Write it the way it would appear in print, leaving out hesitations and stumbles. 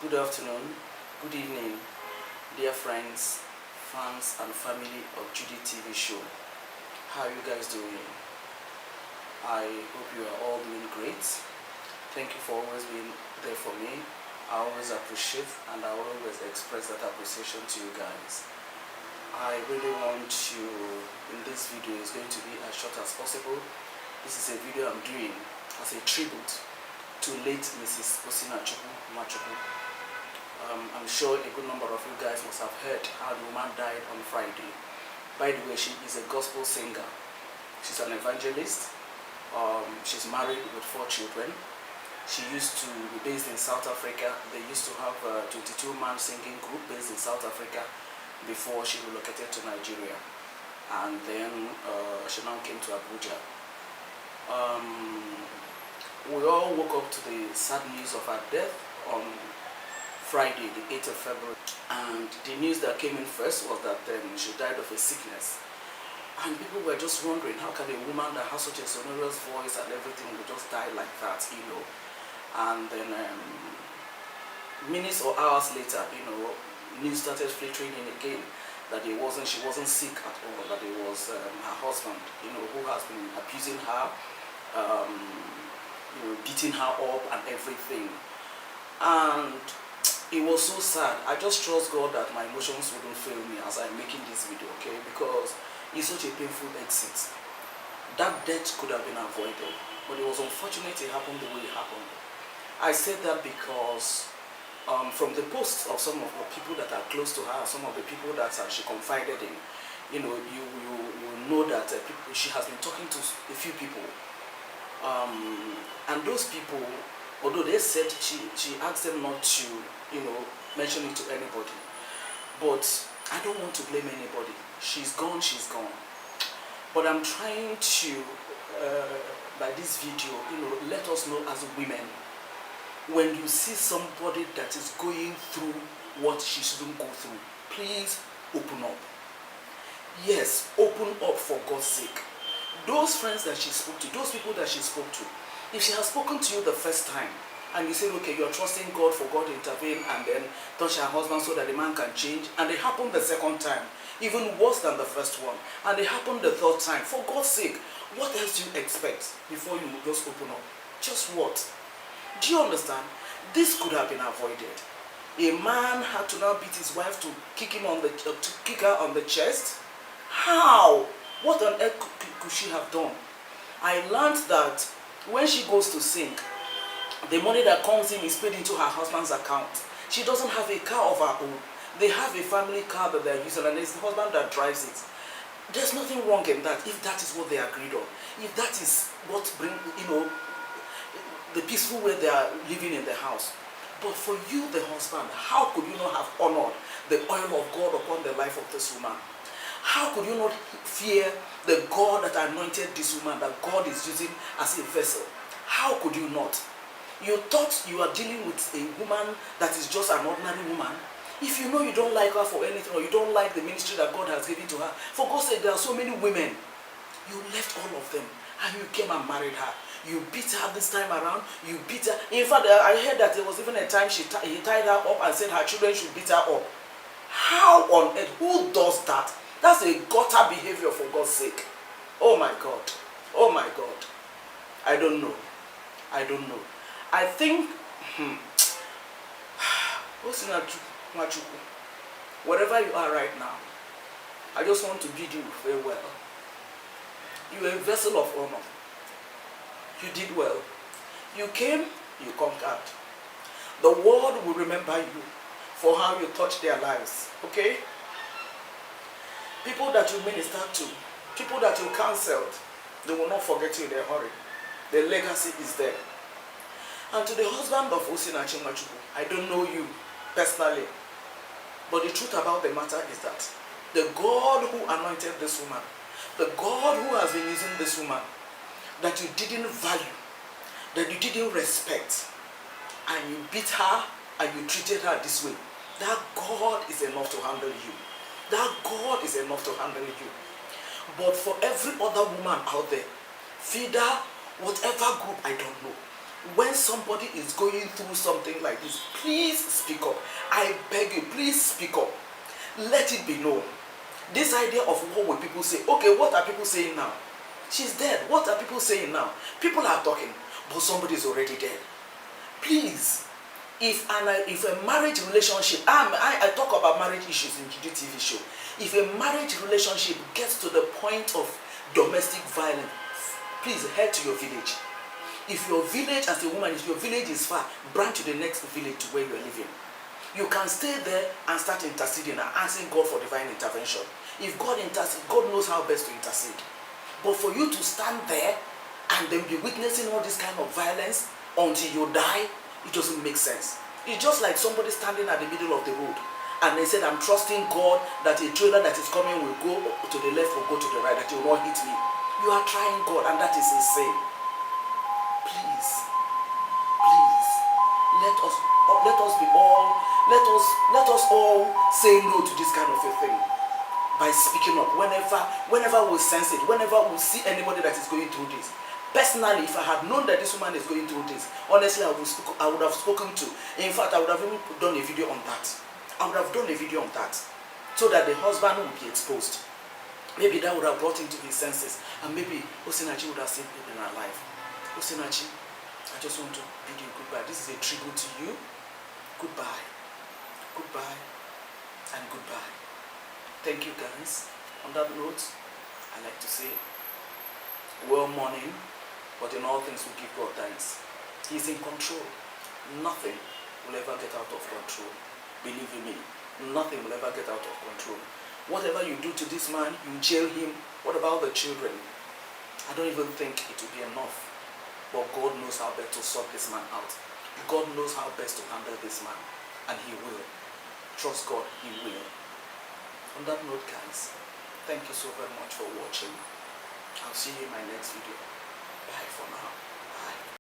Good afternoon, good evening, dear friends, fans and family of Judy TV show. How are you guys doing? I hope you are all doing great. Thank you for always being there for me. I always appreciate and I always express that appreciation to you guys. I really want you, in this video, is going to be as short as possible. This is a video I'm doing as a tribute to late Mrs. Osinachi Nwanchukwu. I'm sure a good number of you guys must have heard how the woman died on Friday. By the way, she is a gospel singer. She's an evangelist. She's married with 4 children. She used to be based in South Africa. They used to have a 22-man singing group based in South Africa before she relocated to Nigeria. And then she now came to Abuja. We all woke up to the sad news of her death on Friday, the 8th of February, and the news that came in first was that she died of a sickness. And people were just wondering, how can a woman that has such a sonorous voice and everything would just die like that, And then minutes or hours later, news started filtering in again that she wasn't sick at all, that it was her husband, who has been abusing her, beating her up and everything. And it was so sad. I just trust God that my emotions wouldn't fail me as I'm making this video, okay? Because it's such a painful exit. That death could have been avoided, but it was unfortunate it happened the way it happened. I said that because from the posts of some of the people that are close to her, some of the people that she confided in, you know that she has been talking to a few people. And those people, although they said she asked them not to, mention it to anybody. But I don't want to blame anybody. She's gone, she's gone. But I'm trying to, by this video, let us know as women, when you see somebody that is going through what she shouldn't go through, please open up. Yes, open up for God's sake. Those friends that she spoke to, those people that she spoke to, if she has spoken to you the first time, and you said, okay, you're trusting God for God to intervene and then touch her husband so that the man can change, and it happened the second time, even worse than the first one, and it happened the third time, for God's sake, what else do you expect before you just open up? Just what? Do you understand? This could have been avoided. A man had to now beat his wife to kick her on the chest. How? What on earth could she have done? I learned that when she goes to sing, the money that comes in is paid into her husband's account. She doesn't have a car of her own. They have a family car that they're using, and it's the husband that drives it. There's nothing wrong in that, if that is what they agreed on. If that is what brings, the peaceful way they are living in the house. But for you, the husband, how could you not have honored the oil of God upon the life of this woman? How could you not fear the God that anointed this woman, that God is using as a vessel? How could you not? You thought you are dealing with a woman that is just an ordinary woman. If you know you don't like her for anything, or you don't like the ministry that God has given to her, for God's sake, there are so many women. You left all of them and you came and married her. You beat her this time around. You beat her. In fact, I heard that there was even a time he tied her up and said her children should beat her up. How on earth? Who does that? That's a gutter behavior, for God's sake. Oh my God. Oh my God. I don't know. I don't know. I think, Osinachi Nwanchukwu, wherever you are right now, I just want to bid you farewell. You are a vessel of honor. You did well. You came, you conquered. The world will remember you for how you touched their lives, okay? People that you ministered to, people that you counseled, they will not forget you in a hurry. The legacy is there. And to the husband of Osinachi Nwanchukwu, I don't know you personally, but the truth about the matter is that the God who anointed this woman, the God who has been using this woman, that you didn't value, that you didn't respect, and you beat her and you treated her this way, that God is enough to handle you. That God is enough to handle you. But for every other woman out there, FIDA, whatever group, I don't know, when somebody is going through something like this, please speak up. I beg you, please speak up. Let it be known. This idea of what will people say? Okay, what are people saying now? She's dead. What are people saying now? People are talking, but somebody is already dead. Please, if a marriage relationship, I talk about marriage issues in GD TV show. If a marriage relationship gets to the point of domestic violence, please head to your village. If your village, as a woman, if your village is far, branch to the next village to where you are living. You can stay there and start interceding and asking God for divine intervention. If God intercedes, God knows how best to intercede. But for you to stand there and then be witnessing all this kind of violence until you die, it doesn't make sense. It's just like somebody standing at the middle of the road and they said, I'm trusting God that a trailer that is coming will go to the left or go to the right, that it will not hit me. You are trying God, and that is insane. Please, let us all say no to this kind of a thing by speaking up whenever we sense it, whenever we see anybody that is going through this. Personally, if I had known that this woman is going through this, honestly, I would have spoken to. In fact, I would have even done a video on that. So that the husband would be exposed. Maybe that would have brought him to his senses, and maybe Osinachi would have saved people in her life. Osinachi, I just want to bid you goodbye. This is a tribute to you. Goodbye. Goodbye and goodbye. Thank you, guys. On that note, I like to say, well, morning, but in all things we give God thanks. He's in control. Nothing will ever get out of control. Believe in me, nothing will ever get out of control. Whatever you do to this man, you jail him. What about the children? I don't even think it will be enough. But God knows how best to sort this man out. God knows how best to handle this man. And he will. Trust God, he will. On that note, guys, thank you so very much for watching. I'll see you in my next video. Bye for now. Bye.